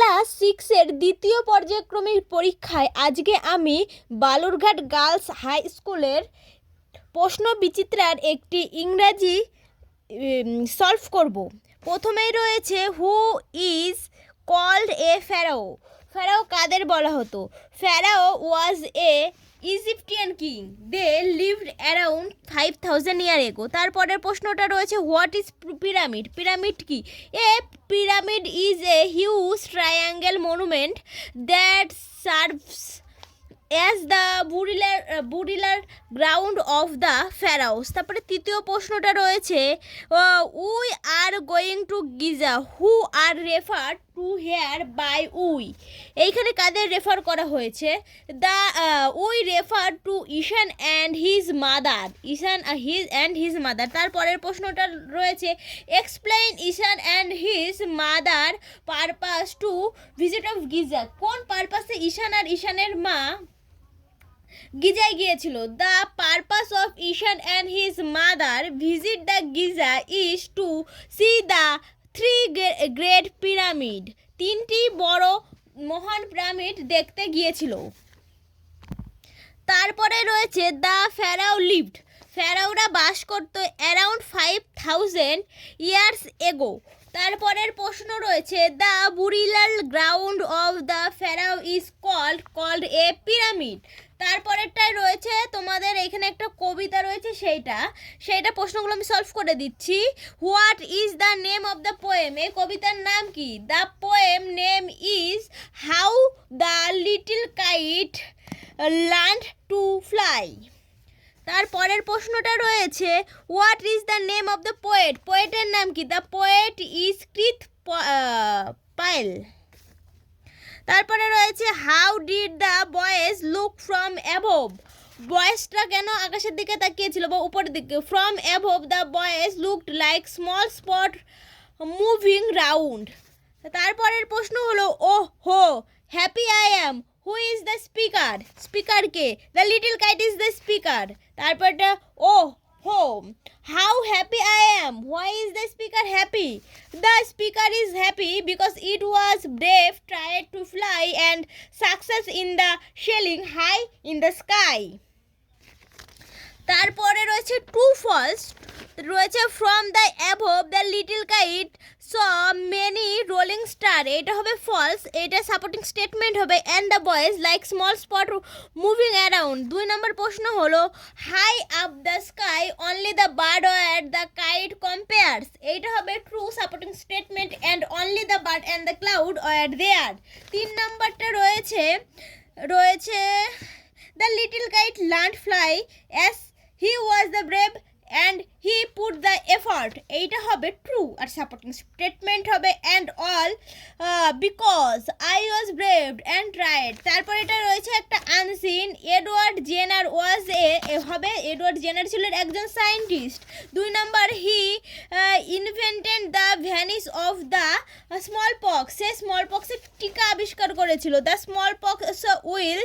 Class সিক্সের দ্বিতীয় পর্যায়ক্রমিক পরীক্ষায় আজকে আমি বালুরঘাট গার্লস হাই স্কুলের প্রশ্ন বিচিত্রার একটি ইংরাজি সলভ করব। প্রথমেই রয়েছে who is called a pharaoh. Pharaoh কাদের বলা হতো? Pharaoh was a Egyptian king, they lived around 5000 year ago. তারপরের প্রশ্নটা রয়েছে হোয়াট ইজ পিরামিড। পিরামিড কি? A pyramid is a huge triangle monument that serves as the burial ground of the pharaohs. তারপরে তৃতীয় প্রশ্নটা রয়েছে we are going to Giza, who are refer to here by we. এইখানে কাদের refer করা হয়েছে? The we refer to Ishan and his mother. Ishan and his mother. তারপরের প্রশ্নটা রয়েছে explain Ishan and his mother purpose to visit of Giza. কোন পারপাসে ঈশান আর ঈশানের মা গিজায় গিয়েছিল? The purpose of Ishan and his mother visit the Giza is to see the three great pyramid. তিনটি বড় মহান পিরামিড দেখতে গিয়েছিল। তারপরে রয়েছে দ্য ফ্যারাও লিভড। ফ্যারাওরা বাস করত অ্যারাউন্ড 5000 ইয়ার্স এগো। তারপরের প্রশ্ন রয়েছে the burial ground of the pharaoh is called a pyramid. তারপরেরটায় রয়েছে তোমাদের এখানে একটা কবিতা রয়েছে, সেইটা প্রশ্নগুলো আমি সলভ করে দিচ্ছি। What is the name of the poem. এই কবিতার নাম কি? The poem name is how the little kite learned to fly. তারপরের প্রশ্নটা রয়েছে what is the name of the poet. পোয়েটের নাম কি? The poet is Krit Payel. তারপরে রয়েছে how did the boys look from above. বয়েজটা কেন আকাশের দিকে তাকিয়েছিল বা উপরের দিকে? From above the boys looked like small spot moving round. তারপরের প্রশ্ন হলো oh ho happy I am, who is the speaker. Speaker কে? The little kite is the speaker. তারপরটা oh ho how happy I am, why is the speaker happy? The speaker is happy because it was brave, tried to fly and success in the sailing high in the sky. তারপরে রয়েছে true false রয়েছে from the above the little kite saw many rolling star. এটা হবে false, এটা supporting statement হবে and the boys like small spot moving around. 2 number প্রশ্ন হলো high up the sky only the bird at the kite compares. এইটা হবে true supporting statement and only the bird and the cloud at there. 3 নম্বরটা রয়েছে the little kite learned fly as he was the brave and he put the effort. এইটা হবে true আর supporting statement হবে and all because I was brave and tried. তারপর এটা রয়েছে একটা আনসিন এডওয়ার্ড জেনার ওয়াজ হবে এডওয়ার্ড জেনার ছিল একজন সায়েন্টিস্ট। 2 নম্বর হি ইনভেন্টেড দ্য ভ্যানিস অফ দ্য স্মল পক্স। সে স্মল পক্সের টিকা আবিষ্কার করেছিল। The small pox will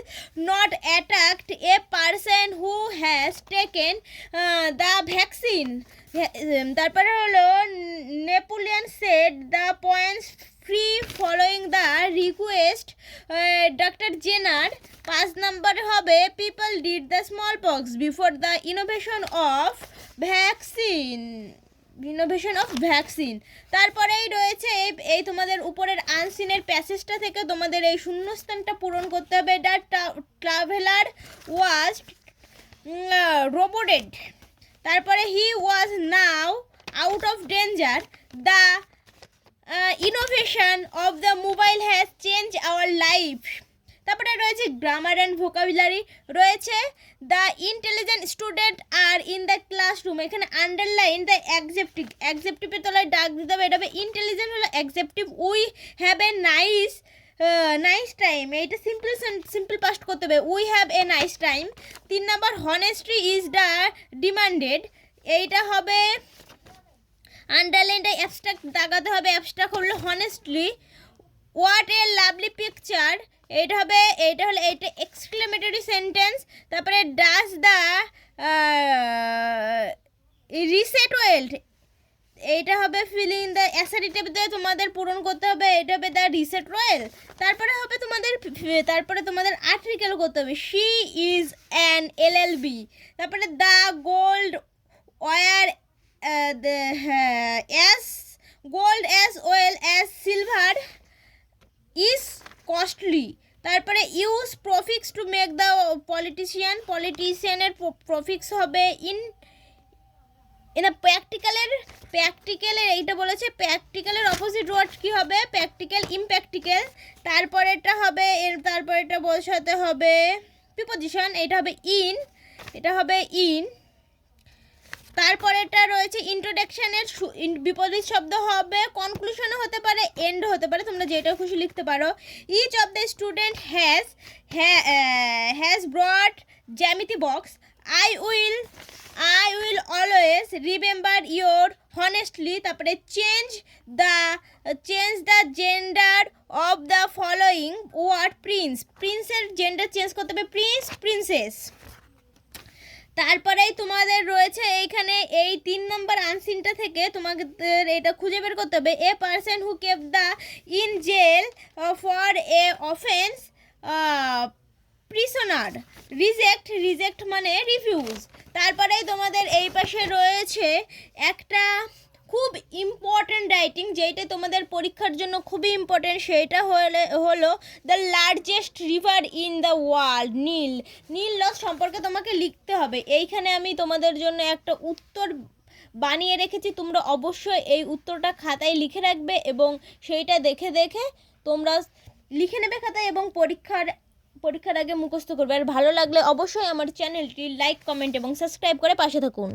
not attack a person who has taken the vaccine. তারপরে হলো Napoleon said the points free following the request doctor Jenner. 5 নম্বর হবে people did the small pox before the innovation of vaccine. তারপরেই রয়েছে এই তোমাদের উপরের আনসিনের প্যাসেজটা থেকে তোমাদের এই শূন্যস্থানটা পূরণ করতে হবে। The traveller was robbed. তারপরে he was now out of danger. The innovation of the mobile has change our life. তারপরে রয়েছে গ্রামার অ্যান্ড ভোকাবুলারি রয়েছে the intelligent student are in the classroom. এখানে আন্ডারলাইন দ্য অ্যাডজেক্টিভের তলায় ডাক দিতে হবে, এটা হবে ইন্টেলিজেন্ট হলো adjective. We have a nice time, এইটা সিম্পল পাস্ট করতে হবে we have a nice time. 3 নম্বর হনেস্টি ইজ দ্য ডিমান্ডেড, এইটা হবে আন্ডারলাইনটা অ্যাবস্ট্রাক্ট দাগাতে হবে, অ্যাবস্ট্রাক্ট হলো honestly. What a lovely picture, এটা হলো এক্সক্লেমেটরি সেন্টেন্স। তারপরে ডাজ দ্য রিসেট ওয়েল্ড, এইটা হবে ফিলিং দ্য অ্যাসারিটিভতে তোমাদের পূরণ করতে হবে, এটা হবে দ্য রিসেট রয়েল। তারপরে হবে তোমাদের আর্টিকেল করতে হবে, শি ইজ অ্যান এলএলবি। তারপরে the gold war as gold as well as silver is costly. তারপরে use prefix to make the পলিটিশিয়ানের প্রফিক্স হবে ইন প্র্যাকটিক্যালের এইটা বলেছে, প্র্যাকটিক্যালের অপোজিট ওয়ার্ড কি হবে? Practical, impractical. তারপরেটা হবে তারপরেটা বসাতে হবে প্রিপোজিশন, এটা হবে ইন। তারপরেটা রয়েছে ইন্ট্রোডাকশনের বিপরীত শব্দ হবে, কনক্লুশনও হতে পারে, এন্ডও হতে পারে, তোমরা যেটা খুশি লিখতে পারো। Each of the student has brought জ্যামিতি box. I will always remember your honestly. তারপরে change the gender of the following word প্রিন্সের জেন্ডার চেঞ্জ করতে হবে প্রিন্সেস। তারপরেই তোমাদের রয়েছে এইখানে এই 3 নম্বর আনসিনটা থেকে তোমাদের এটা খুঁজে বের করতে হবে, a person who kept the in jail for a offence prisoner. Reject মানে রিফিউজ। তারপরেই তোমাদের এই পাশে রয়েছে একটা খুব ইম্পর্টেন্ট রাইটিং, যেইটা তোমাদের পরীক্ষার জন্য খুবই ইম্পর্টেন্ট, সেইটা হলো the largest river in the world, নীল নদ সম্পর্কে তোমাকে লিখতে হবে। এইখানে আমি তোমাদের জন্য একটা উত্তর বানিয়ে রেখেছি, তোমরা অবশ্যই এই উত্তরটা খাতায় লিখে রাখবে এবং সেইটা দেখে তোমরা লিখে নেবে খাতায় এবং পরীক্ষার আগে মুখস্থ করবে। আর ভালো লাগলে অবশ্যই আমার চ্যানেলটি লাইক, কমেন্ট এবং সাবস্ক্রাইব করে পাশে থাকুন।